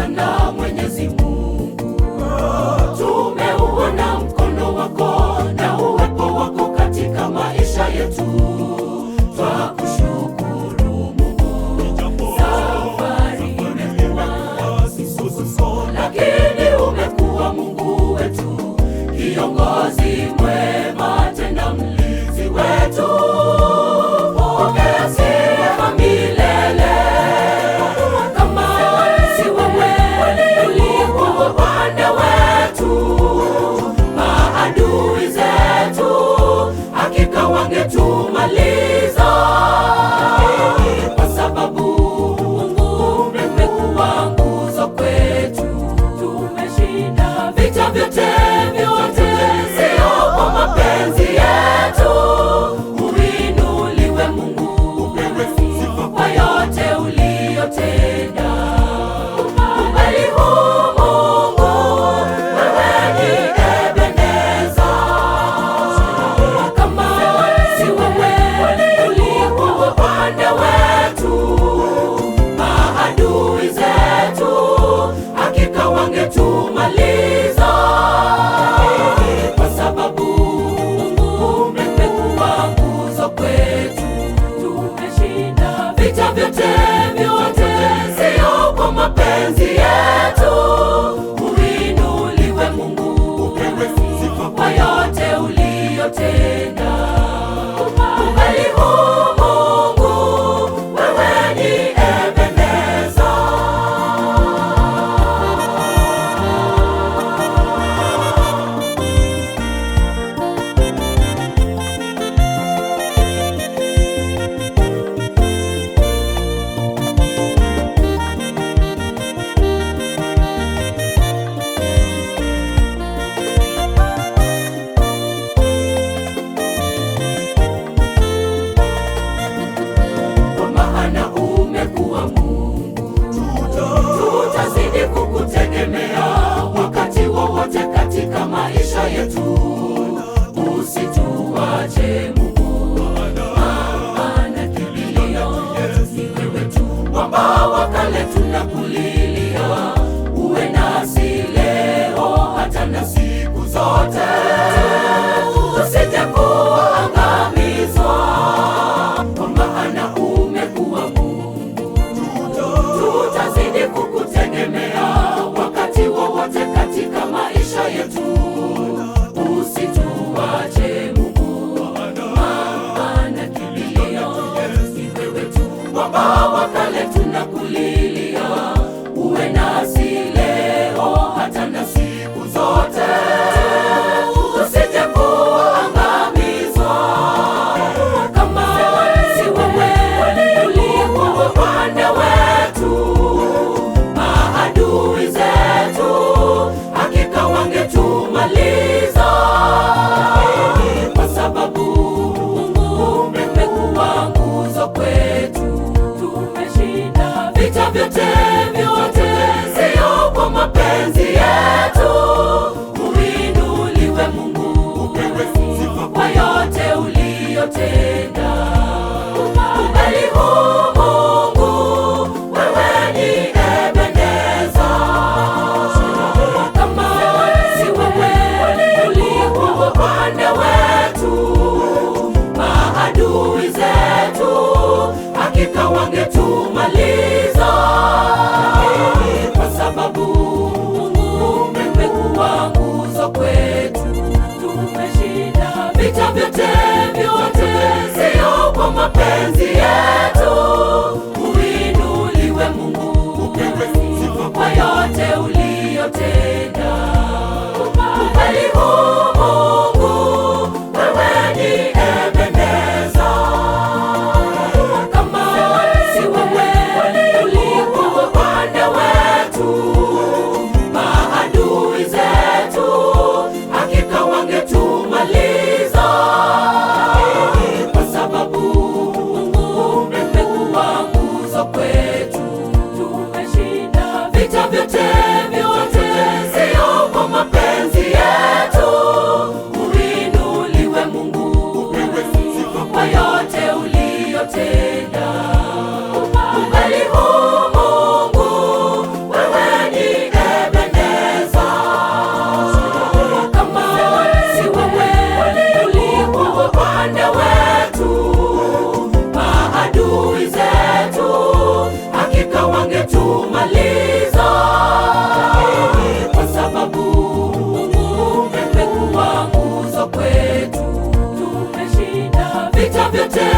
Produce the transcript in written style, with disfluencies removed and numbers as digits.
sana Mwenyezi Mungu. Tumeuona mkono wako na uwepo wako katika maisha yetu. Twakushukuru Mungu. Safari imekuwa misukosuko, lakini umekuwa Mungu wetu, kiongozi mwema, tena mlinzi wetu. Pokea sifa milele. Kama si wewe ulikuwa upande wetu, maadui zetu hakika wangetumaliza, kwa sababu Mungu umekuwa nguzo kwetu. Tumeshinda vita vyote vyote, sio kwa mapenzi yetu. Uinuliwe Mungu, upewe sifa kwa yote uliyotenda. Umbali huu Mungu, wewe ni Ebeneza. Kama si wewe ulikuwa upande wetu, maadui zetu hakika wangetumaliza, kwa sababu Mungu umekuwa nguzo kwetu. Tumeshinda vita vyote vyote, sio kwa mapenzi yetu. Uinuliwe Mungu, upewe sifa kwa yote uliyotenda. Umbali huu Mungu, wewe ni Ebeneza. Kwa maana umekuwa Mungu, tutazidi kukutegemea wakati wowote katika maisha yetu. Usituache Mungu, maana kimbilio ni wewe tu. Mwamba wa kale tunakulilia, uwe nasi leo hata na siku zote, tusije kuangamizwa. Kwa maana umekuwa Mungu, tutazidi kukutegemea wakati wowote katika maisha yetu. Usituache Mungu, maana kimbilio ni wewe tu. Mwamba wa kale tunakulilia, uwe nasi leo hata na siku zote, tusije kuangamizwa. Kama si wewe ulikuwa upande wetu, maadui zetu hakika wangetumaliza, kwa sababu Mungu umekuwa nguzo kwetu. Tumeshinda vita vyote vyote, sio kwa mapenzi yetu. Uinuliwe Mungu, upewe sifa kwa yote uliyotenda. Umbali huu Mungu, wewe ni Ebeneza. Kama si wewe ulikuwa upande wetu, maadui zetu hakika wangetumaliza, kwa sababu Mungu umekuwa nguzo kwetu. Tumeshinda vita vyote vyote, sio kwa mapenzi yetu. Uinuliwe Mungu, upewe sifa kwa yote uliyotenda. Umbali huu Mungu, wewe ni Ebeneza. Kama si wewe vyote